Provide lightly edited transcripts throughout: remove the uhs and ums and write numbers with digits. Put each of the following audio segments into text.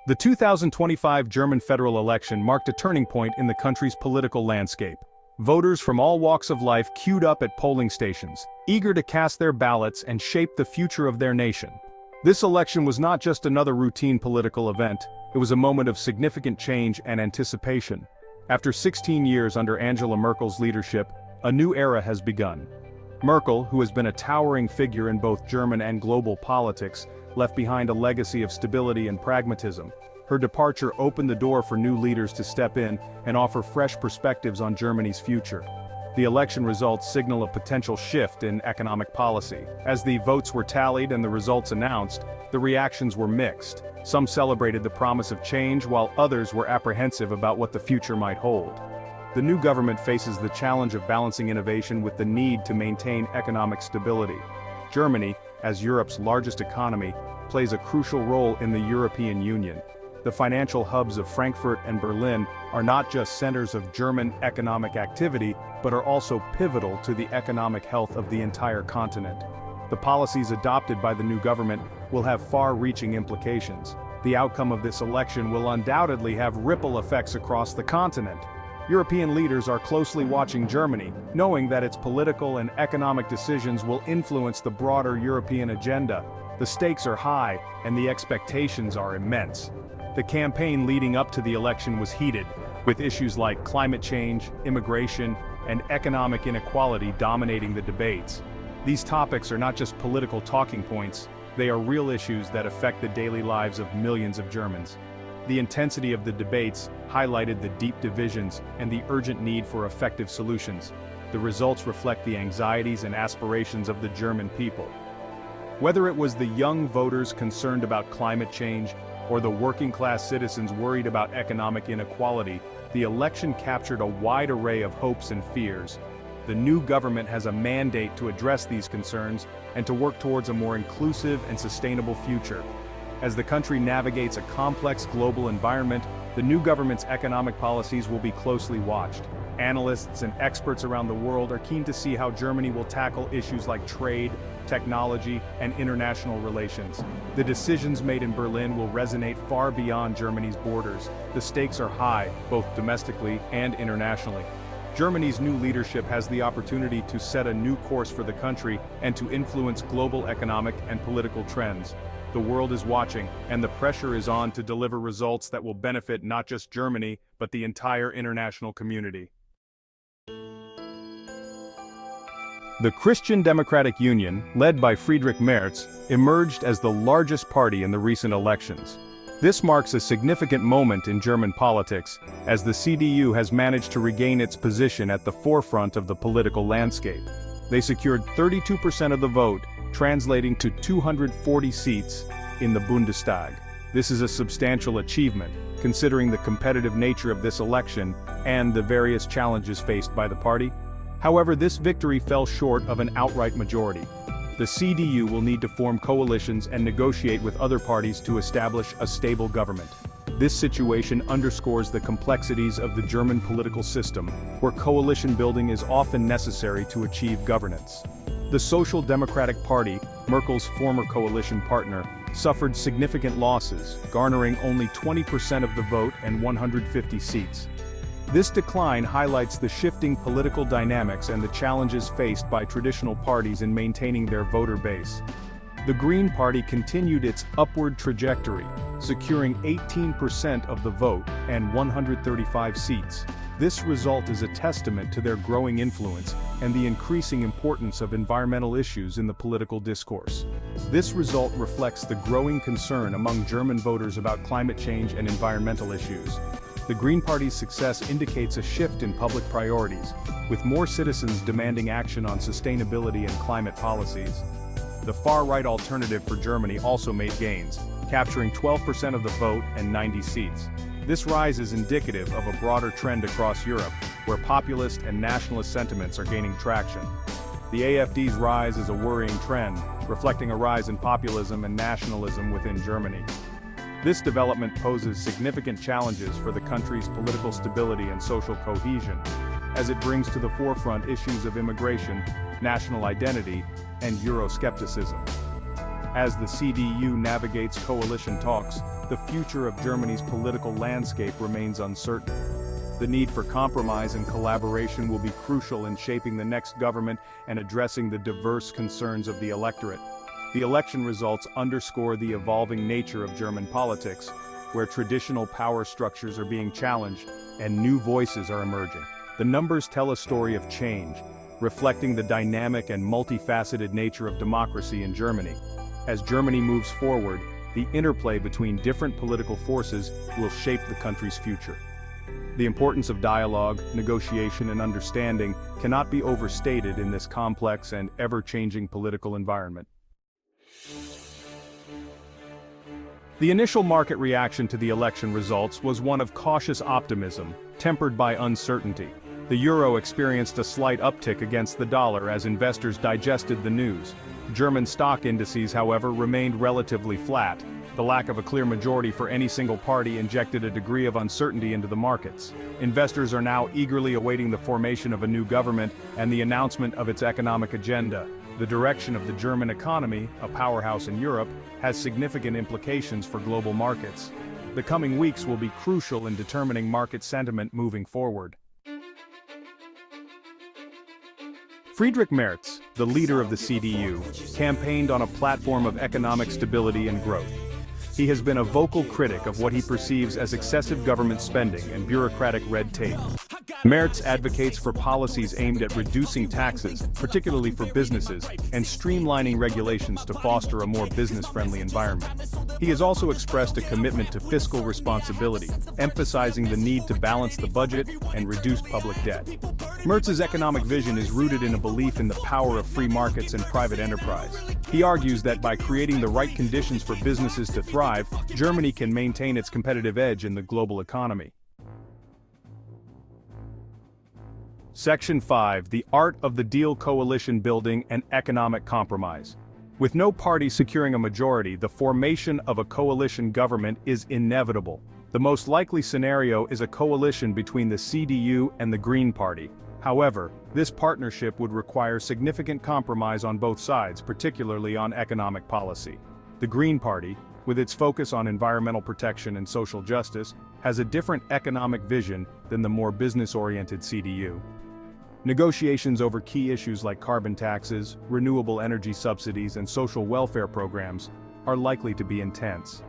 The 2025 German federal election marked a turning point in the country's political landscape. Voters from all walks of life queued up at polling stations, eager to cast their ballots and shape the future of their nation. This election was not just another routine political event, it was a moment of significant change and anticipation. After 16 years under Angela Merkel's leadership, a new era has begun. Merkel, who has been a towering figure in both German and global politics, left behind a legacy of stability and pragmatism. Her departure opened the door for new leaders to step in and offer fresh perspectives on Germany's future. The election results signal a potential shift in economic policy. As the votes were tallied and the results announced, the reactions were mixed. Some celebrated the promise of change, while others were apprehensive about what the future might hold. The new government faces the challenge of balancing innovation with the need to maintain economic stability. Germany, as Europe's largest economy, plays a crucial role in the European Union. The financial hubs of Frankfurt and Berlin are not just centers of German economic activity, but are also pivotal to the economic health of the entire continent. The policies adopted by the new government will have far-reaching implications. The outcome of this election will undoubtedly have ripple effects across the continent. European leaders are closely watching Germany, knowing that its political and economic decisions will influence the broader European agenda. The stakes are high, and the expectations are immense. The campaign leading up to the election was heated, with issues like climate change, immigration, and economic inequality dominating the debates. These topics are not just political talking points, they are real issues that affect the daily lives of millions of Germans. The intensity of the debates highlighted the deep divisions and the urgent need for effective solutions. The results reflect the anxieties and aspirations of the German people. Whether it was the young voters concerned about climate change or the working-class citizens worried about economic inequality, the election captured a wide array of hopes and fears. The new government has a mandate to address these concerns and to work towards a more inclusive and sustainable future. As the country navigates a complex global environment, the new government's economic policies will be closely watched. Analysts and experts around the world are keen to see how Germany will tackle issues like trade, technology, and international relations. The decisions made in Berlin will resonate far beyond Germany's borders. The stakes are high, both domestically and internationally. Germany's new leadership has the opportunity to set a new course for the country and to influence global economic and political trends. The world is watching, and the pressure is on to deliver results that will benefit not just Germany, but the entire international community. The Christian Democratic Union, led by Friedrich Merz, emerged as the largest party in the recent elections. This marks a significant moment in German politics, as the CDU has managed to regain its position at the forefront of the political landscape. They secured 32% of the vote, translating to 240 seats in the Bundestag. This is a substantial achievement, considering the competitive nature of this election and the various challenges faced by the party. However, this victory fell short of an outright majority. The CDU will need to form coalitions and negotiate with other parties to establish a stable government. This situation underscores the complexities of the German political system, where coalition building is often necessary to achieve governance. The Social Democratic Party, Merkel's former coalition partner, suffered significant losses, garnering only 20% of the vote and 150 seats. This decline highlights the shifting political dynamics and the challenges faced by traditional parties in maintaining their voter base. The Green Party continued its upward trajectory, securing 18% of the vote and 135 seats. This result is a testament to their growing influence and the increasing importance of environmental issues in the political discourse. This result reflects the growing concern among German voters about climate change and environmental issues. The Green Party's success indicates a shift in public priorities, with more citizens demanding action on sustainability and climate policies. The far-right alternative for Germany also made gains, capturing 12% of the vote and 90 seats. This rise is indicative of a broader trend across Europe, where populist and nationalist sentiments are gaining traction. The AfD's rise is a worrying trend, reflecting a rise in populism and nationalism within Germany. This development poses significant challenges for the country's political stability and social cohesion, as it brings to the forefront issues of immigration, national identity, and Euroscepticism. As the CDU navigates coalition talks, the future of Germany's political landscape remains uncertain. The need for compromise and collaboration will be crucial in shaping the next government and addressing the diverse concerns of the electorate. The election results underscore the evolving nature of German politics, where traditional power structures are being challenged and new voices are emerging. The numbers tell a story of change, reflecting the dynamic and multifaceted nature of democracy in Germany. As Germany moves forward, the interplay between different political forces will shape the country's future. The importance of dialogue, negotiation, and understanding cannot be overstated in this complex and ever-changing political environment. The initial market reaction to the election results was one of cautious optimism, tempered by uncertainty. The euro experienced a slight uptick against the dollar as investors digested the news. German stock indices, however, remained relatively flat. The lack of a clear majority for any single party injected a degree of uncertainty into the markets. Investors are now eagerly awaiting the formation of a new government and the announcement of its economic agenda. The direction of the German economy, a powerhouse in Europe, has significant implications for global markets. The coming weeks will be crucial in determining market sentiment moving forward. Friedrich Merz, the leader of the CDU, campaigned on a platform of economic stability and growth. He has been a vocal critic of what he perceives as excessive government spending and bureaucratic red tape. Merz advocates for policies aimed at reducing taxes, particularly for businesses, and streamlining regulations to foster a more business-friendly environment. He has also expressed a commitment to fiscal responsibility, emphasizing the need to balance the budget and reduce public debt. Merz's economic vision is rooted in a belief in the power of free markets and private enterprise. He argues that by creating the right conditions for businesses to thrive, Germany can maintain its competitive edge in the global economy. Section 5. The Art of the Deal: Coalition Building and Economic Compromise. With no party securing a majority, the formation of a coalition government is inevitable. The most likely scenario is a coalition between the CDU and the Green Party. However, this partnership would require significant compromise on both sides, particularly on economic policy. The Green Party, with its focus on environmental protection and social justice, has a different economic vision than the more business-oriented CDU. Negotiations over key issues like carbon taxes, renewable energy subsidies, and social welfare programs are likely to be intense.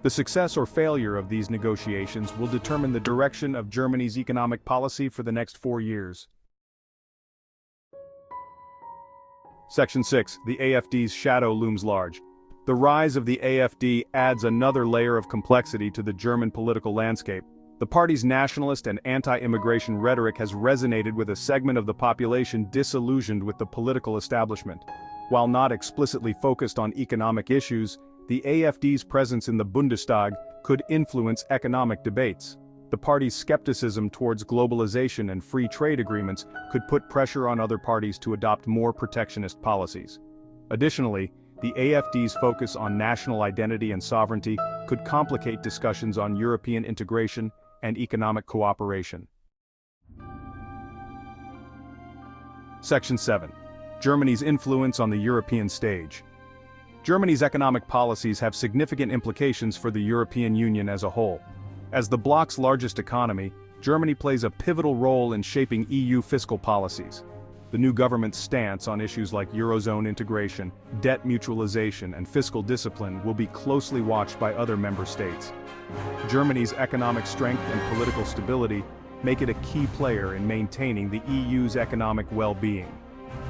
The success or failure of these negotiations will determine the direction of Germany's economic policy for the next 4 years. Section 6. The AfD's shadow looms large. The rise of the AfD adds another layer of complexity to the German political landscape. The party's nationalist and anti-immigration rhetoric has resonated with a segment of the population disillusioned with the political establishment. While not explicitly focused on economic issues, the AfD's presence in the Bundestag could influence economic debates. The party's skepticism towards globalization and free trade agreements could put pressure on other parties to adopt more protectionist policies. Additionally, the AfD's focus on national identity and sovereignty could complicate discussions on European integration and economic cooperation. Section 7. Germany's influence on the European stage. Germany's economic policies have significant implications for the European Union as a whole. As the bloc's largest economy, Germany plays a pivotal role in shaping EU fiscal policies. The new government's stance on issues like Eurozone integration, debt mutualization, and fiscal discipline will be closely watched by other member states. Germany's economic strength and political stability make it a key player in maintaining the EU's economic well-being.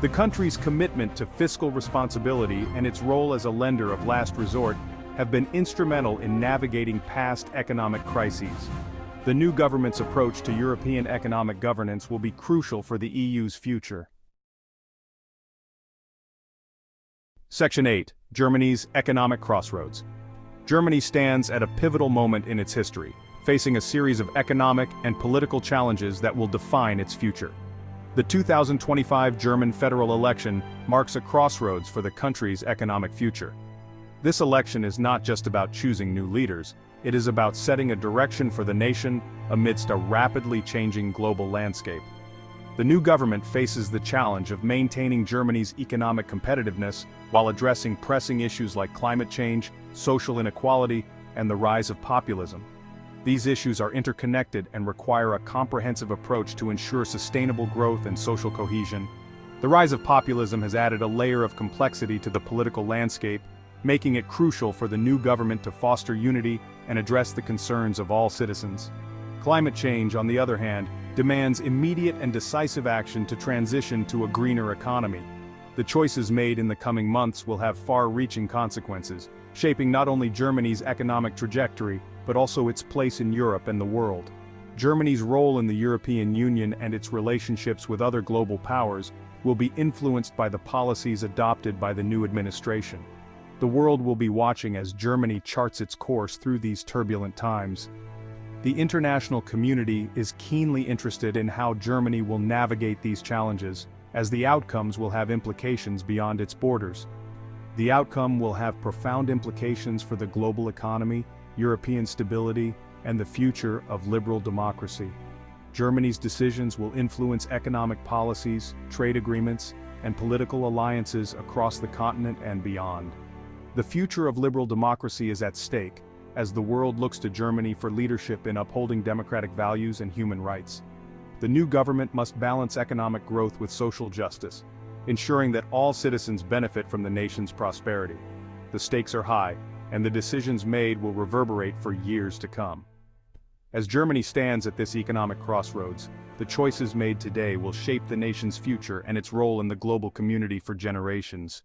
The country's commitment to fiscal responsibility and its role as a lender of last resort have been instrumental in navigating past economic crises. The new government's approach to European economic governance will be crucial for the EU's future. Section 8. Germany's economic crossroads. Germany stands at a pivotal moment in its history, facing a series of economic and political challenges that will define its future. The 2025 German federal election marks a crossroads for the country's economic future. This election is not just about choosing new leaders, it is about setting a direction for the nation amidst a rapidly changing global landscape. The new government faces the challenge of maintaining Germany's economic competitiveness while addressing pressing issues like climate change, social inequality, and the rise of populism. These issues are interconnected and require a comprehensive approach to ensure sustainable growth and social cohesion. The rise of populism has added a layer of complexity to the political landscape, making it crucial for the new government to foster unity and address the concerns of all citizens. Climate change, on the other hand, demands immediate and decisive action to transition to a greener economy. The choices made in the coming months will have far-reaching consequences, shaping not only Germany's economic trajectory, but also its place in Europe and the world. Germany's role in the European Union and its relationships with other global powers will be influenced by the policies adopted by the new administration. The world will be watching as Germany charts its course through these turbulent times. The international community is keenly interested in how Germany will navigate these challenges, as the outcomes will have implications beyond its borders. The outcome will have profound implications for the global economy, European stability, and the future of liberal democracy. Germany's decisions will influence economic policies, trade agreements, and political alliances across the continent and beyond. The future of liberal democracy is at stake, as the world looks to Germany for leadership in upholding democratic values and human rights. The new government must balance economic growth with social justice, ensuring that all citizens benefit from the nation's prosperity. The stakes are high, and the decisions made will reverberate for years to come. As Germany stands at this economic crossroads, the choices made today will shape the nation's future and its role in the global community for generations.